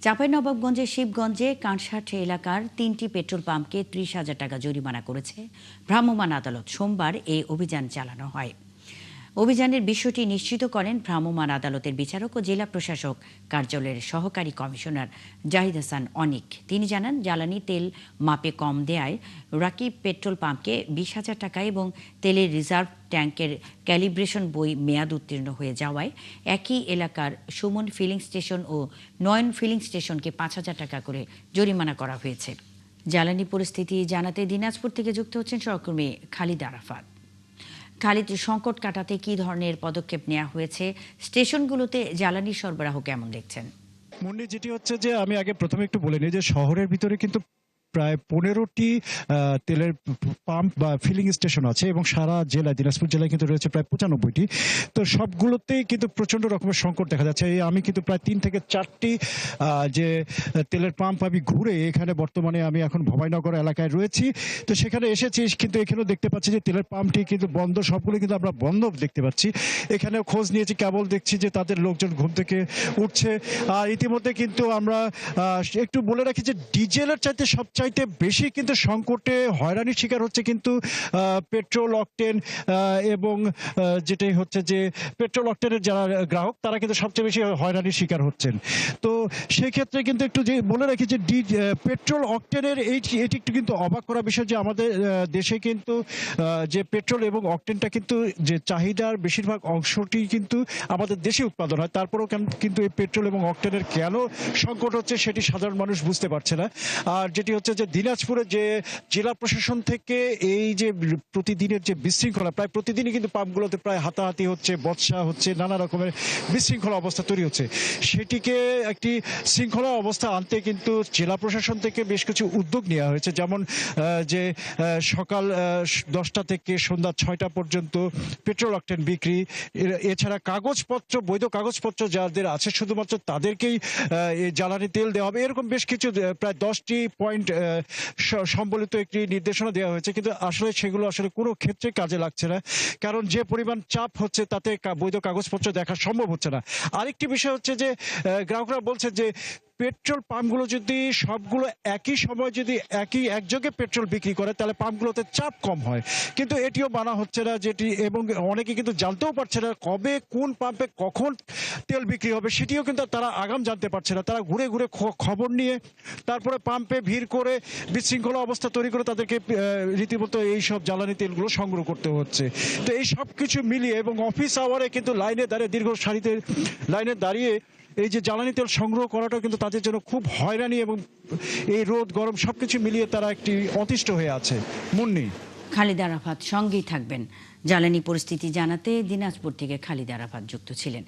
চাঁপাইনবাবগঞ্জের শিবগঞ্জে কাঁটসাট এলাকার 3টি পেট্রোল পাম্পকে 30,000 টাকা জরিমানা করেছে ভ্রাম্যমাণ আদালত। সোমবার এই অভিযান চালানো হয়। অভিযানের বিষয়টি নিশ্চিত করেন ভ্রাম্যমাণ আদালতের বিচারক ও জেলা প্রশাসক কার্যালয়ের সহকারী কমিশনার জাহিদ হাসান অনিক। তিনি জানান, জ্বালানি তেল মাপে কম দেয়ায় রাকিব পেট্রোল পাম্পকে 20,000 টাকা এবং তেলের রিজার্ভ ট্যাঙ্কের ক্যালিব্রেশন বই মেয়াদ উত্তীর্ণ হয়ে যাওয়ায় একই এলাকার সুমন ফিলিং স্টেশন ও নয়ন ফিলিং স্টেশনকে 5,000 টাকা করে জরিমানা করা হয়েছে। জ্বালানি পরিস্থিতি জানাতে দিনাজপুর থেকে যুক্ত হচ্ছেন সহকর্মী খালিদ আরাফাত। খালিদ, সংকট কাটাতে কি ধরনের পদক্ষেপ নেওয়া হয়েছে? স্টেশনগুলোতে জ্বালানি সরবরাহ কেমন দেখছেন? মুন্নি, যেটি হচ্ছে যে আমি আগে প্রথমে একটু বলে নিই যে শহরের ভিতরে কিন্তু প্রায় 15টি তেলের পাম্প বা ফিলিং স্টেশন আছে এবং সারা জেলায়, দিনাজপুর জেলায় কিন্তু রয়েছে প্রায় 95টি। তো সবগুলোতেই কিন্তু প্রচণ্ড রকমের সংকট দেখা যাচ্ছে। আমি কিন্তু প্রায় 3 থেকে 4টি যে তেলের পাম্প আমি ঘুরে, এখানে বর্তমানে আমি এখন ভবাইনগর এলাকায় রয়েছি। তো সেখানে এসেছি, কিন্তু এখানেও দেখতে পাচ্ছি যে তেলের পাম্পটি কিন্তু বন্ধ, সবগুলো কিন্তু আমরা বন্ধ দেখতে পাচ্ছি। এখানেও খোঁজ নিয়েছি, কেবল দেখছি যে তাদের লোকজন ঘুম থেকে উঠছে। আর ইতিমধ্যে কিন্তু আমরা একটু বলে রাখি যে ডিজেলের চাইতে সবচাইতে বেশি কিন্তু সংকটে হয়রানির শিকার হচ্ছে কিন্তু পেট্রোল অকটেন এবং যেটাই হচ্ছে যে পেট্রোল অকটেনের যারা গ্রাহক, তারা কিন্তু সবচেয়ে বেশি হয়রানির শিকার হচ্ছেন। তো সেই ক্ষেত্রে কিন্তু একটু যে বলে রাখি যে পেট্রোল অকটেনের এটি একটু কিন্তু অবাক করা বিষয় যে আমাদের দেশে কিন্তু যে পেট্রোল এবং অকটেনটা কিন্তু যে চাহিদার বেশিরভাগ অংশটি কিন্তু আমাদের দেশে উৎপাদন হয়, তারপরেও কিন্তু এই পেট্রোল এবং অকটেনের কেন সংকট হচ্ছে সেটি সাধারণ মানুষ বুঝতে পারছে না। আর যেটি হচ্ছে যে দিনাজপুরে যে জেলা প্রশাসন থেকে এই যে প্রতিদিনের যে বিশৃঙ্খলা, প্রায় প্রতিদিনই কিন্তু পাম্পগুলোতে প্রায় হাতাহাতি হচ্ছে, বচসা হচ্ছে, নানা রকমের বিশৃঙ্খলা অবস্থা তৈরি হচ্ছে। সেটিকে একটি শৃঙ্খলা অবস্থা আনতে কিন্তু জেলা প্রশাসন থেকে বেশ কিছু উদ্যোগ নেওয়া হয়েছে। যেমন যে সকাল 10টা থেকে সন্ধ্যা 6টা পর্যন্ত পেট্রোল অকটেন বিক্রি, এছাড়া কাগজপত্র, বৈধ কাগজপত্র যাদের আছে শুধুমাত্র তাদেরকেই জ্বালানি তেল দেওয়া হবে, এরকম বেশ কিছু প্রায় 10টি পয়েন্ট সম্বলিত একটি নির্দেশনা দেওয়া হয়েছে। কিন্তু আসলে সেগুলো আসলে কোনো ক্ষেত্রে কাজে লাগছে না, কারণ যে পরিমাণ চাপ হচ্ছে তাতে বৈধ কাগজপত্র দেখা সম্ভব হচ্ছে না। আরেকটি বিষয় হচ্ছে যে গ্রাহকরা বলছে যে পেট্রোল পাম্পগুলো যদি সবগুলো একই সময় যদি একযোগে পেট্রোল বিক্রি করে, তাহলে পাম্পগুলোতে চাপ কম হয়। কিন্তু এটিও মানা হচ্ছে না, যেটি এবং অনেকে কিন্তু জানতেও পারছে না কবে কোন পাম্পে কখন তেল বিক্রি হবে, সেটিও কিন্তু তারা আগাম জানতে পারছে না। তারা ঘুরে ঘুরে খবর নিয়ে তারপরে পাম্পে ভিড় করে বিশৃঙ্খলা অবস্থা তৈরি করে তাদেরকে রীতিমতো এই সব জ্বালানি তেলগুলো সংগ্রহ করতে হচ্ছে। তো এই সব কিছু মিলিয়ে এবং অফিস আওয়ারে কিন্তু লাইনে দাঁড়িয়ে, দীর্ঘ সারিতে লাইনে দাঁড়িয়ে এই যে জ্বালানি তেল সংগ্রহ করাটাও কিন্তু তাদের জন্য খুব হয়রানি, এবং এই রোদ গরম সবকিছু মিলিয়ে তারা একটি অতিষ্ঠ হয়ে আছে। মুন্নি, খালিদ আরাফাত সঙ্গেই থাকবেন। জ্বালানি পরিস্থিতি জানাতে দিনাজপুর থেকে খালিদ আরাফাত যুক্ত ছিলেন।